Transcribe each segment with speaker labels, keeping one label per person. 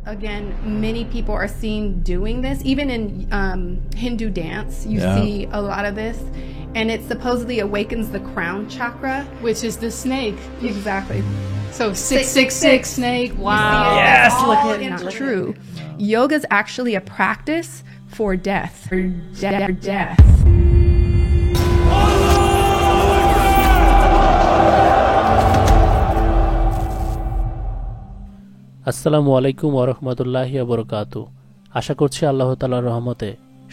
Speaker 1: Again, many people are seen doing this. Even in Hindu dance, you see a lot of this. And it supposedly awakens the crown chakra.
Speaker 2: Which is the snake.
Speaker 1: Exactly.
Speaker 2: So 666 snake. Wow.
Speaker 1: Yes, look at it. Not true. Yoga is actually a practice for death. For death.
Speaker 3: আসসালামু আলাইকুম ওয়া রাহমাতুল্লাহি ওয়া বারাকাতুহু। আশা করছি আল্লাহ তাআলার রহমতে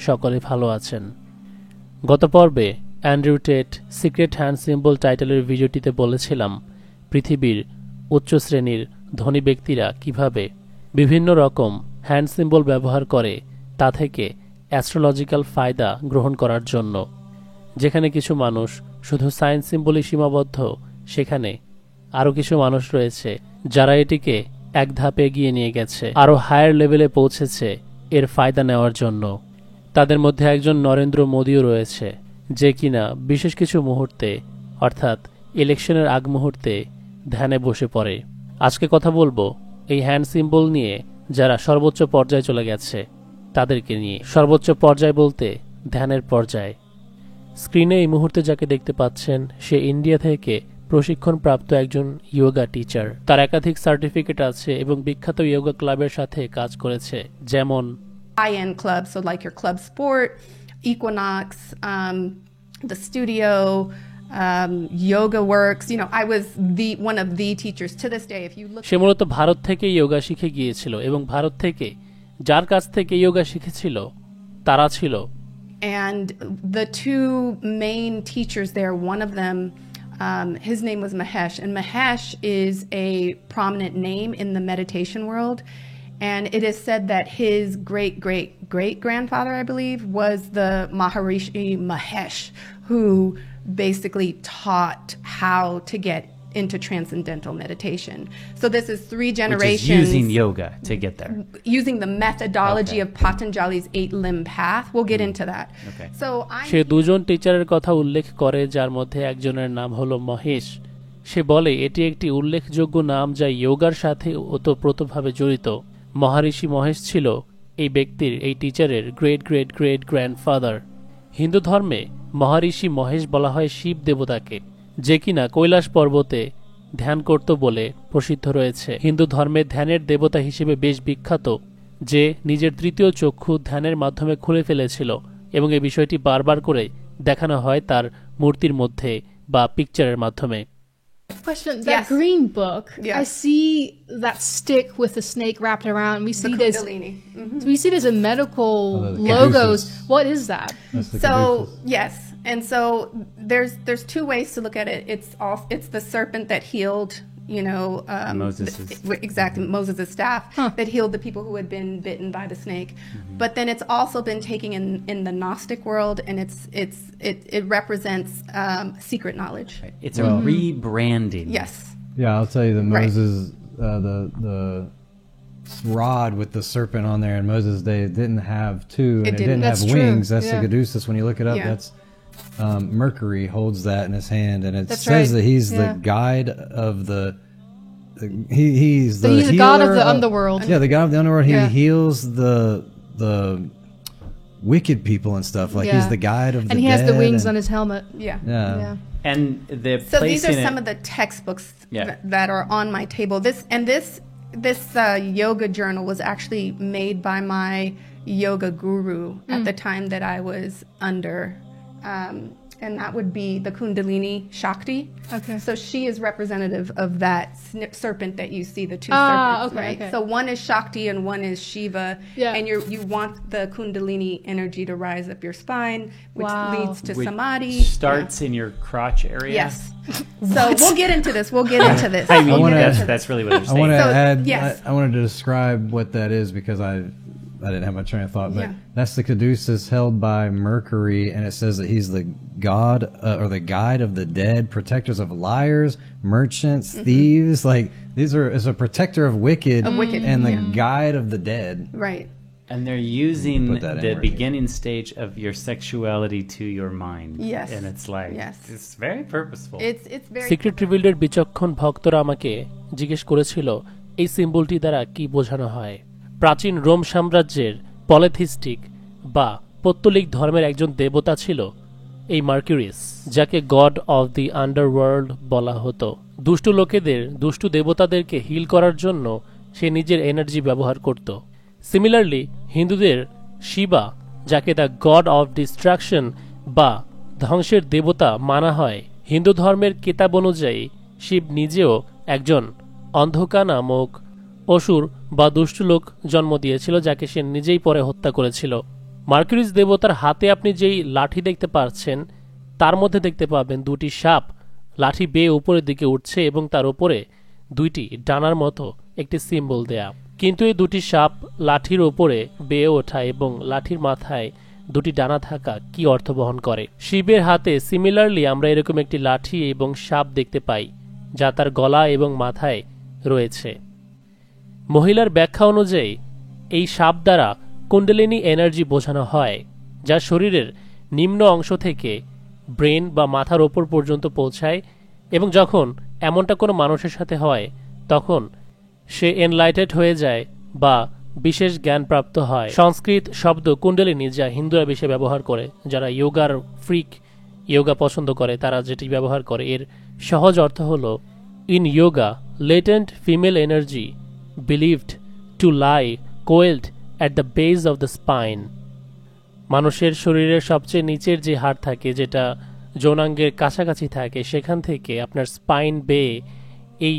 Speaker 3: সকলে ভালো আছেন। গত পর্বে Andrew Tate secret hand symbol টাইটেলের ভিডিওটিতে বলেছিলাম পৃথিবীর উচ্চ শ্রেণীর ধনী ব্যক্তিরা কিভাবে বিভিন্ন রকম হ্যান্ড সিম্বল ব্যবহার করে তা থেকে অ্যাস্ট্রোলজিক্যাল ফায়দা গ্রহণ করার জন্য। যেখানে কিছু মানুষ শুধু সাইন সিম্বলই সীমাবদ্ধ, সেখানে আরও কিছু মানুষ রয়েছে যারা এটিকে এক ধাপে এগিয়ে নিয়ে গেছে, আরও হায়ার লেভেলে পৌঁছেছে এর ফায়দা নেওয়ার জন্য। তাদের মধ্যে একজন নরেন্দ্র মোদিও রয়েছে, যে কিনা বিশেষ কিছু মুহূর্তে অর্থাৎ ইলেকশনের আগ মুহূর্তে ধ্যানে বসে পড়ে। আজকে কথা বলবো এই হ্যান্ড সিম্বল নিয়ে যারা সর্বোচ্চ পর্যায়ে চলে গেছে তাদেরকে নিয়ে। সর্বোচ্চ পর্যায় বলতে ধ্যানের পর্যায়। স্ক্রিনে এই মুহূর্তে যাকে দেখতে পাচ্ছেন সে ইন্ডিয়া থেকে প্রশিক্ষণপ্রাপ্ত একজন ইয়োগা টিচার। তার একাধিক সার্টিফিকেট আছে এবং বিখ্যাত ইয়োগা ক্লাবের সাথে কাজ করেছে, যেমন
Speaker 1: high-end clubs, so like your Club Sport, Equinox, the Studio, Yoga Works. You know, I was one of the teachers to this day. If you look,
Speaker 3: সে মূলত ভারত থেকে ইয়োগা শিখে গিয়েছিল এবং ভারত থেকে যার কাছ থেকে ইয়োগা শিখেছিল তারা ছিল,
Speaker 1: and the two main teachers there, one of them, his name was Mahesh, and Mahesh is a prominent name in the meditation world. And it is said that his great-great-great-grandfather, I believe, was the Maharishi Mahesh, who basically taught how to get into transcendental meditation. So this is 3 generations.
Speaker 4: Which is using yoga to get there.
Speaker 1: Using the methodology of Patanjali's 8-limb path. We'll get into that.
Speaker 4: Okay.
Speaker 1: So
Speaker 3: সে দুজন টিচারের কথা উল্লেখ করে, যার মধ্যে একজনের নাম হলো মহেশ। সে বলে এটি একটি উল্লেখযোগ্য নাম যা যোগার সাথে ওতপ্রোতভাবে জড়িত। মহারিষি মহেশ ছিল এই ব্যক্তির, এই টিচারের great great great grandfather. Hindu ধর্মে মহারিষি মহেশ বলা হয় শিব দেবতাকে, যে কিনা কৈলাস পর্বতে ধ্যান করত বলে প্রসিদ্ধ রয়েছে। হিন্দু ধর্মে ধ্যানের দেবতা হিসেবে বেশ বিখ্যাত, যে নিজের তৃতীয় চক্ষু ধ্যানের মাধ্যমে খুলে ফেলেছিল এবং এই বিষয়টি বারবার করে দেখানো হয় তার মূর্তির মধ্যে বা পিকচারের মাধ্যমে।
Speaker 2: Question, that green book, I see that stick with the snake wrapped around. We see this. We see this in medical logos. What is that?
Speaker 1: So yes, and so there's 2 ways to look at it. It's the serpent that healed, you know, Moses' staff that healed the people who had been bitten by the snake. But then it's also been taken in the Gnostic world, and it represents secret knowledge.
Speaker 4: Right. It's a rebranding.
Speaker 1: Yes.
Speaker 5: Yeah, I'll tell you that Moses, the rod with the serpent on there in Moses' day, it didn't have 2, and it didn't have wings. That's the caduceus. When you look it up, that's Mercury holds that in his hand, and it says that he's the guide of he's the
Speaker 2: god of the underworld.
Speaker 5: Yeah, the god of the underworld. He heals the wicked people and stuff. Like he's the guide of the dead.
Speaker 2: And he has the wings on his helmet.
Speaker 5: Yeah.
Speaker 4: And
Speaker 1: so these are some of the textbooks that are on my table. This yoga journal was actually made by my yoga guru at the time that I was under. And that would be the Kundalini Shakti.
Speaker 2: Okay.
Speaker 1: So she is representative of that serpent that you see, the 2 serpents,
Speaker 2: okay,
Speaker 1: right?
Speaker 2: okay.
Speaker 1: So one is Shakti and one is Shiva.
Speaker 2: Yeah.
Speaker 1: And you want the Kundalini energy to rise up your spine, which leads to samadhi.
Speaker 4: Starts in your crotch area.
Speaker 1: Yes. So we'll get into this.
Speaker 4: I mean, that's really what you're saying.
Speaker 5: I want to add, I wanted to describe what that is because I didn't have my train of thought, but that's the caduceus held by Mercury, and it says that he's the god or the guide of the dead, protectors of liars, merchants, thieves. Like is a protector of wicked, and the guide of the dead.
Speaker 1: Right.
Speaker 4: And they're using the beginning stage of your sexuality to your mind.
Speaker 1: Yes.
Speaker 4: And it's like, it's very purposeful.
Speaker 1: It's very
Speaker 3: secret revealed এর বিচক্ষণ ভক্তরা আমাকে জিজ্ঞেস করেছিল এই সিম্বলটি দ্বারা কি বোঝানো হয়। প্রাচীন রোম সাম্রাজ্যের পলিথিস্টিক বা পৌত্তলিক ধর্মের একজন দেবতা ছিল এই মার্কিউরিস, যাকে গড অফ দি আন্ডারওয়ার্ল্ড বলা হতো। দুষ্টু লোকেদের, দুষ্টু দেবতাদেরকে হিল করার জন্য সে নিজের এনার্জি ব্যবহার করত। সিমিলারলি হিন্দুদের শিবা, যাকে দ্য গড অফ ডিস্ট্রাকশন বা ধ্বংসের দেবতা মানা হয়, হিন্দু ধর্মের কিতাব অনুযায়ী শিব নিজেও একজন অন্ধকা নামক অসুর বা দুষ্টু লোক জন্ম দিয়েছিল, যাকে সে নিজেই পরে হত্যা করেছিল। মার্কিউরিস দেবতার হাতে আপনি যেই লাঠি দেখতে পাচ্ছেন, তার মধ্যে দেখতে পাবেন দুটি সাপ লাঠি বেয়ে উপরের দিকে উঠছে এবং তার উপরে দুইটি ডানার মতো একটি সিম্বল দেয়া। কিন্তু এই দুটি সাপ লাঠির ওপরে বেয়ে ওঠা এবং লাঠির মাথায় দুটি ডানা থাকা কি অর্থ বহন করে? শিবের হাতে সিমিলারলি আমরা এরকম একটি লাঠি এবং সাপ দেখতে পাই, যা তার গলা এবং মাথায় রয়েছে। মহিলার ব্যাখ্যা অনুযায়ী এই সাপ দ্বারা কুণ্ডলিনী এনার্জি বোঝানো হয়, যা শরীরের নিম্ন অংশ থেকে ব্রেন বা মাথার ওপর পর্যন্ত পৌঁছায়, এবং যখন এমনটা কোনো মানুষের সাথে হয় তখন সে এনলাইটেড হয়ে যায় বা বিশেষ জ্ঞান প্রাপ্ত হয়। সংস্কৃত শব্দ কুণ্ডলিনী, যা হিন্দুরা বেশি ব্যবহার করে, যারা যোগার ফ্রিক, যোগা পছন্দ করে, তারা যেটি ব্যবহার করে, এর সহজ অর্থ হল in yoga latent female energy believed to lie coiled at the base of the spine. মানুষের শরীরের সবচেয়ে নিচের যে হাড় থাকে, যেটা যৌনাঙ্গের কাছাকাছি থাকে, সেখান থেকে আপনার স্পাইন বেয়ে এই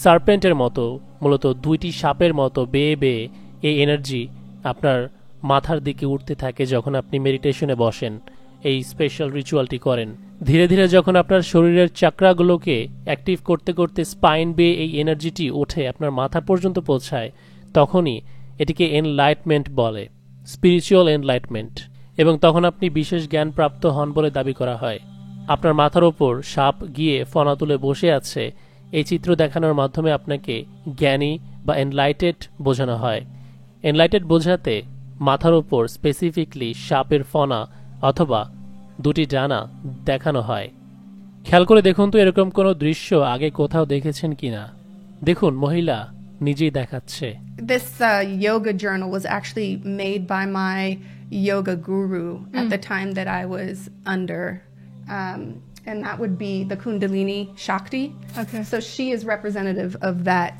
Speaker 3: সার্পেন্টের মতো, মূলত দুইটি সাপের মতো বেয়ে বেয়ে এই এনার্জি আপনার মাথার দিকে উঠতে থাকে যখন আপনি মেডিটেশনে বসেন, এই স্পেশাল রিচুয়ালটি করেন। ধীরে ধীরে যখন আপনার শরীরের চাকরাগুলোকে অ্যাক্টিভ করতে করতে স্পাইন বেয়ে এই এনার্জিটি ওঠে আপনার মাথা পর্যন্ত পৌঁছায়, তখনই এটিকে এনলাইটমেন্ট বলে, স্পিরিচুয়াল এনলাইটমেন্ট। এবং তখন আপনি বিশেষ জ্ঞান প্রাপ্ত হন বলে দাবি করা হয়। আপনার মাথার ওপর সাপ গিয়ে ফনা তুলে বসে আছে, এই চিত্র দেখানোর মাধ্যমে আপনাকে জ্ঞানী বা এনলাইটেড বোঝানো হয়। এনলাইটেড বোঝাতে মাথার ওপর স্পেসিফিকলি সাপের ফনা অথবা দুটি ডানা দেখানো হয়। খেয়াল করে দেখুন তো এরকম কোনো দৃশ্য আগে কোথাও দেখেছেন কিনা। দেখুন, মহিলা নিজেই দেখাচ্ছে।
Speaker 1: This yoga journal was actually made by my yoga guru at the time that I was under, and that would be the Kundalini Shakti.
Speaker 2: Okay.
Speaker 1: So she is representative of that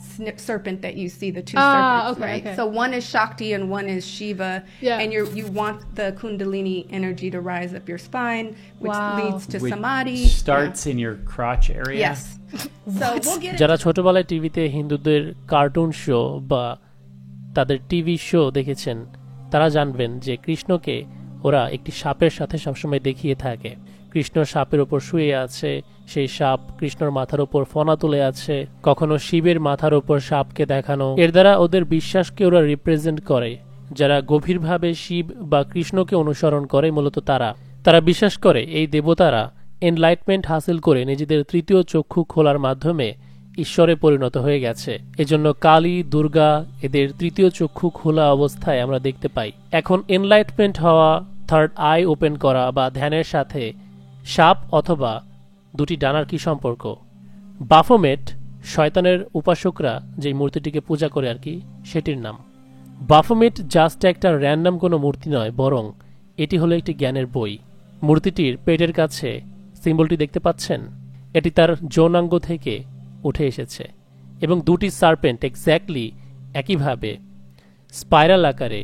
Speaker 1: serpent that you see, the two serpents,
Speaker 2: okay,
Speaker 1: right?
Speaker 2: okay.
Speaker 1: So one is Shakti and one is Shiva,
Speaker 2: yeah.
Speaker 1: and you want the Kundalini energy to rise up your spine, which leads to samadhi.
Speaker 4: Starts in your crotch area?
Speaker 1: Yes. So we'll get
Speaker 3: যারা ছোটবেলায় টিভিতে হিন্দুদের cartoon show বা তাদের TV show দেখেছেন, তারা জানবেন যে কৃষ্ণকে ওরা একটি সাপের সাথে সবসময় দেখিয়ে থাকে। কৃষ্ণ সাপের ওপর শুয়ে আছে, সেই সাপ কৃষ্ণর মাথার ওপর ফনা তুলে আছে, কখনো শিবের মাথার ওপর সাপকে দেখানো। এর দ্বারা ওদের বিশ্বাসকে ওরা রিপ্রেজেন্ট করে। যারা গভীরভাবে শিব বা কৃষ্ণকে অনুসরণ করে, মূলত তারা বিশ্বাস করে এই দেবতারা এনলাইটমেন্ট হাসিল করে নিজেদের তৃতীয় চক্ষু খোলার মাধ্যমে ঈশ্বরে পরিণত হয়ে গেছে। এজন্য কালী, দুর্গা এদের তৃতীয় চক্ষু খোলা অবস্থায় আমরা দেখতে পাই। এখন এনলাইটমেন্ট হওয়া, থার্ড আই ওপেন করা বা ধ্যানের সাথে সাপ অথবা দুটি ডানার কি সম্পর্ক? বাফোমেট, শয়তানের উপাসকরা যে মূর্তিটিকে পূজা করে আর কি, সেটির নাম। বাফোমেট জাস্ট একটা র্যান্ডম কোনো মূর্তি নয়, বরং এটি হলো একটি জ্ঞানের বই। মূর্তিটির পেটের কাছে সিম্বলটি দেখতে পাচ্ছেন, এটি তার যৌনাঙ্গ থেকে উঠে এসেছে এবং দুটি সার্পেন্ট এক্স্যাক্টলি একইভাবে স্পাইরাল আকারে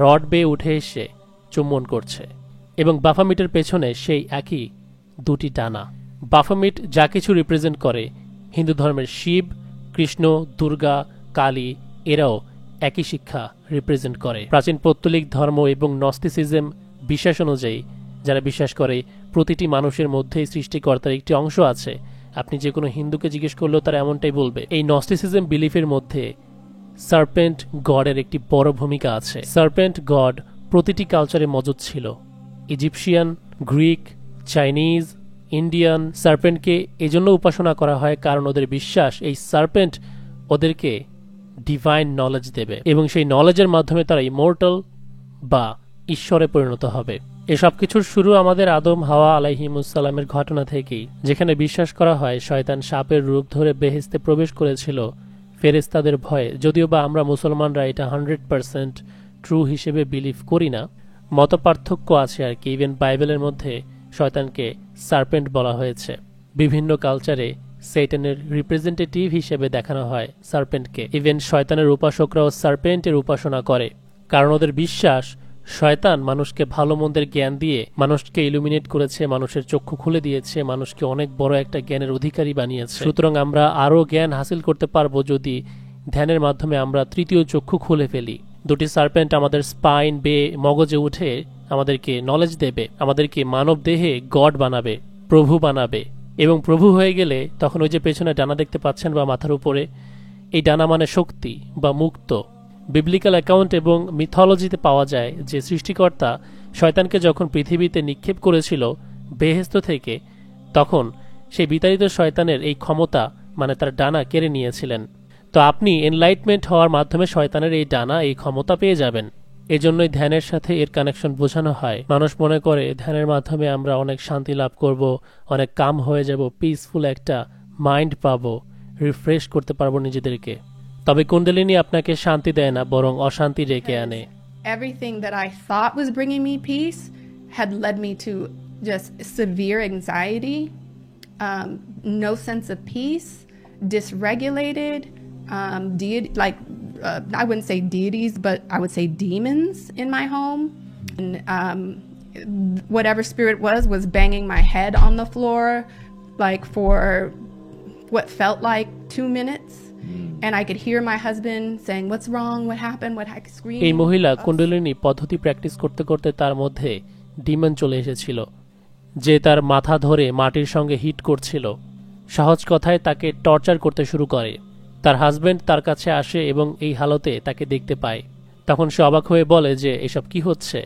Speaker 3: রড বেয়ে উঠে এসে চুম্বন করছে এবং বাফোমেটের পেছনে সেই একই দুটি ডানা। বাফোমেট যা কিছু রিপ্রেজেন্ট করে, হিন্দু ধর্মের শিব, কৃষ্ণ, দুর্গা, কালী এরাও একই শিক্ষা রিপ্রেজেন্ট করে। প্রাচীন পৌত্তলিক ধর্ম এবং নস্টিসিজম বিশ্বাস অনুযায়ী, যারা বিশ্বাস করে প্রতিটি মানুষের মধ্যেই সৃষ্টিকর্তার একটি অংশ আছে, আপনি যে কোনো হিন্দুকে জিজ্ঞেস করলেও তারা এমনটাই বলবে। এই নস্টিসিজম বিলিফের মধ্যে সার্পেন্ট গডের একটি বড় ভূমিকা আছে। সার্পেন্ট গড প্রতিটি কালচারে মজুদ ছিল। ইজিপশিয়ান, গ্রিক, চাইনিজ, ইন্ডিয়ান সার্পেন্টকে এজন্য উপাসনা করা হয় কারণ ওদের বিশ্বাস এই সার্পেন্ট ওদেরকে ডিভাইন নলেজ দেবে এবং সেই নলেজের মাধ্যমে তারা ইমর্টাল বা ঈশ্বরে পরিণত হবে। এসব কিছুর শুরু আমাদের আদম হাওয়া আলাইহিমুসসালামের ঘটনা থেকেই, যেখানে বিশ্বাস করা হয় শয়তান সাপের রূপ ধরে বেহেশতে প্রবেশ করেছিল ফেরেশতাদের ভয়ে, যদিও বা আমরা মুসলমানরা এটা 100% ট্রু হিসেবে বিলিভ করি না, মতপার্থক্য আছে আর কি। ইভেন বাইবেলের মধ্যে শয়তানকে সার্পেন্ট বলা হয়েছে। বিভিন্ন কালচারে শয়তানের রিপ্রেজেন্টেটিভ হিসেবে দেখানো হয় সার্পেন্টকে। ইভেন শয়তানের উপাসকরাও সার্পেন্টের উপাসনা করে, কারণ ওদের বিশ্বাস শয়তান মানুষকে ভালো মন্দের জ্ঞান দিয়ে মানুষকে ইলুমিনেট করেছে, মানুষের চক্ষু খুলে দিয়েছে, মানুষকে অনেক বড় একটা জ্ঞানের অধিকারী বানিয়েছে। সুতরাং আমরা আরও জ্ঞান হাসিল করতে পারবো যদি ধ্যানের মাধ্যমে আমরা তৃতীয় চক্ষু খুলে ফেলি। দুটি সার্পেন্ট আমাদের স্পাইন বেয়ে মগজে উঠে আমাদেরকে নলেজ দেবে, আমাদেরকে মানব দেহে গড বানাবে, প্রভু বানাবে। এবং প্রভু হয়ে গেলে তখন ওই যে পেছনে ডানা দেখতে পাচ্ছেন বা মাথার উপরে, এই ডানা মানে শক্তি বা মুক্ত। বিবলিক্যাল অ্যাকাউন্ট এবং মিথোলজিতে পাওয়া যায় যে সৃষ্টিকর্তা শয়তানকে যখন পৃথিবীতে নিক্ষেপ করেছিল বেহেশত থেকে, তখন সেই বিতাড়িত শয়তানের এই ক্ষমতা মানে তার ডানা কেড়ে নিয়েছিলেন। তো আপনি এনলাইটমেন্ট হওয়ার মাধ্যমে শয়তানের এই ডানা, এই ক্ষমতা পেয়ে যাবেন। এজন্যই ধ্যানের সাথে এর কানেকশন বোঝানো হয়। মানুষ মনে করে ধ্যানের মাধ্যমে আমরা অনেক শান্তি লাভ করব, অনেক কাম হয়ে যাব, পিসফুল একটা মাইন্ড পাবো, রিফ্রেশ করতে পারবো নিজেদেরকে। তবে কুণ্ডলিনী আপনাকে শান্তি দেয় না, বরং অশান্তি ডেকে আনে।
Speaker 1: Everything that I thought was bringing me peace had led me to just severe anxiety, no sense of peace, dysregulated, I wouldn't say deities, but I would say demons in my home. And whatever spirit was banging my head on the floor, like for what felt like 2 minutes. And I could hear my husband saying, "What's wrong? What happened? What?" I screamed.
Speaker 3: এই মহিলা কুণ্ডলিনী পদ্ধতি practice করতে করতে তার মধ্যে Demon চলে এসেছিল, যে তার মাথা ধরে মাটির সঙ্গে হিট করছিল। সহজ কথায় তাকে টর্চার করতে শুরু করে। তার হাজবেন্ড তার কাছে আসে এবং এই হালতে তাকে দেখতে পায়। তখন সে অবাক হয়ে বলে যে এসব কি হচ্ছে।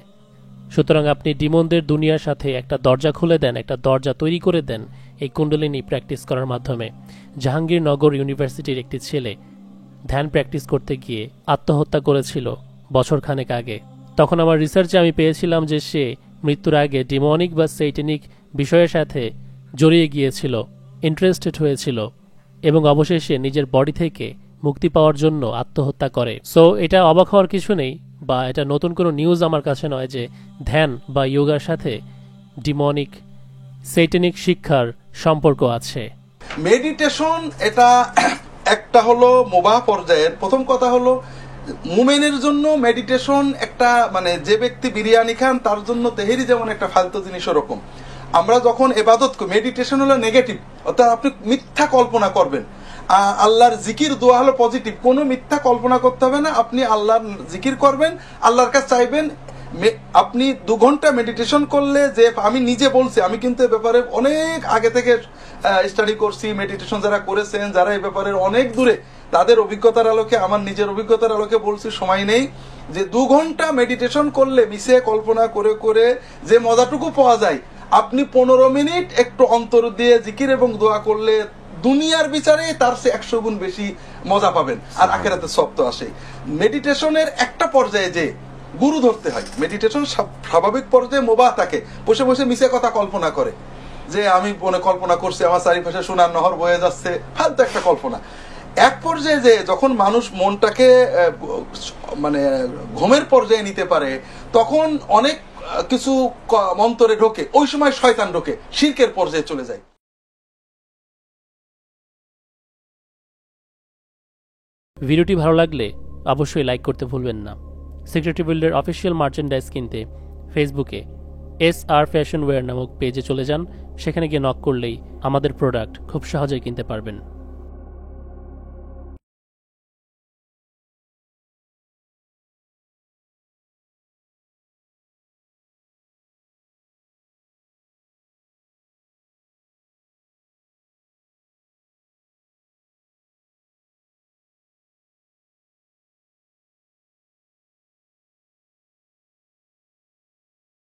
Speaker 3: সুতরাং আপনি ডিমনদের দুনিয়ার সাথে একটা দরজা খুলে দেন, একটা দরজা তৈরি করে দেন এই কুণ্ডলিনী প্র্যাকটিস করার মাধ্যমে। জাহাঙ্গীরনগর ইউনিভার্সিটির একটি ছেলে ধ্যান প্র্যাকটিস করতে গিয়ে আত্মহত্যা করেছিল বছরখানেক আগে। তখন আমার রিসার্চে আমি পেয়েছিলাম যে সে মৃত্যুর আগে ডিমনিক বা সেইটেনিক বিষয়ের সাথে জড়িয়ে গিয়েছিল, ইন্টারেস্টেড হয়েছিল এবং অবশেষে নিজের বডি থেকে মুক্তি পাওয়ার জন্য আত্মহত্যা করে। সো এটা অবাক হওয়ার কিছু নেই, বা এটা নতুন কোনো নিউজ আমার কাছে নয় যে ধ্যান বা যোগার সাথে ডিমনিক সেইটেনিক শিক্ষার সম্পর্ক আছে।
Speaker 6: মেডিটেশন এটা একটা হলো মুবাহ পর্যায়ের। প্রথম কথা হলো মুমেনের জন্য মেডিটেশন একটা মানে যে ব্যক্তি বিরিয়ানি খান তার জন্য তেহেরি যেমন একটা ফালতু জিনিস, ওরকম আমরা যখন ইবাদত করি, মেডিটেশন হলো নেগেটিভ, অর্থাৎ আপনি মিথ্যা কল্পনা করবেন। আল্লাহর জিকির দোয়া হলো পজিটিভ, কোনো মিথ্যা কল্পনা করতে হবে না। আপনি আল্লাহর জিকির করবেন, আল্লাহর কাছে চাইবেন। আপনি 2 ঘন্টা মেডিটেশন করলে, যে আমি নিজে বলছি, আমি কিন্তু এ ব্যাপারে অনেক আগে থেকে স্টাডি করছি, মেডিটেশন যারা করেছেন, যারা এই ব্যাপারে অনেক দূরে, তাদের অভিজ্ঞতার আলোকে, আমার নিজের অভিজ্ঞতার আলোকে বলছি, সময় নেই, যে 2 ঘন্টা মেডিটেশন করলে মিশে কল্পনা করে করে যে মজাটুকু পাওয়া যায়, আপনি 15 মিনিট একটু অন্তর দিয়ে জিকির এবং দোয়া করলে দুনিয়ার বিচারে তার চেয়ে 100 গুণ বেশি মজা পাবেন, আর আখিরাতে সব তো আসে। মেডিটেশনের একটা পর্যায়ে যে গুরু ধরতে হয়, মেডিটেশন স্বাভাবিক পর্যায়ে মুবাহ থাকে, বসে বসে মিশে কথা কল্পনা করে, যে আমি মনে কল্পনা করছি আমার চারিপাশে সোনার নহর বয়ে যাচ্ছে, ফালতু একটা কল্পনা। এক পর্যায়ে যে যখন মানুষ মনটাকে মানে ঘুমের পর্যায়ে নিতে পারে, তখন অনেক কিছু মন্তরে ঢোকে, ওই সময় শয়তান ঢোকে, শিরকের পর্যায়ে চলে যায়।
Speaker 3: ভিডিওটি ভালো লাগলে অবশ্যই লাইক করতে ভুলবেন না। সিক্রেটিভ ওয়ার্ল্ডের অফিসিয়াল মার্চেন্ডাইজ কিনতে ফেসবুকে SR ফ্যাশন ওয়্যার নামক পেজে চলে যান। সেখানে গিয়ে নক করলেই আমাদের প্রোডাক্ট খুব সহজেই কিনতে পারবেন।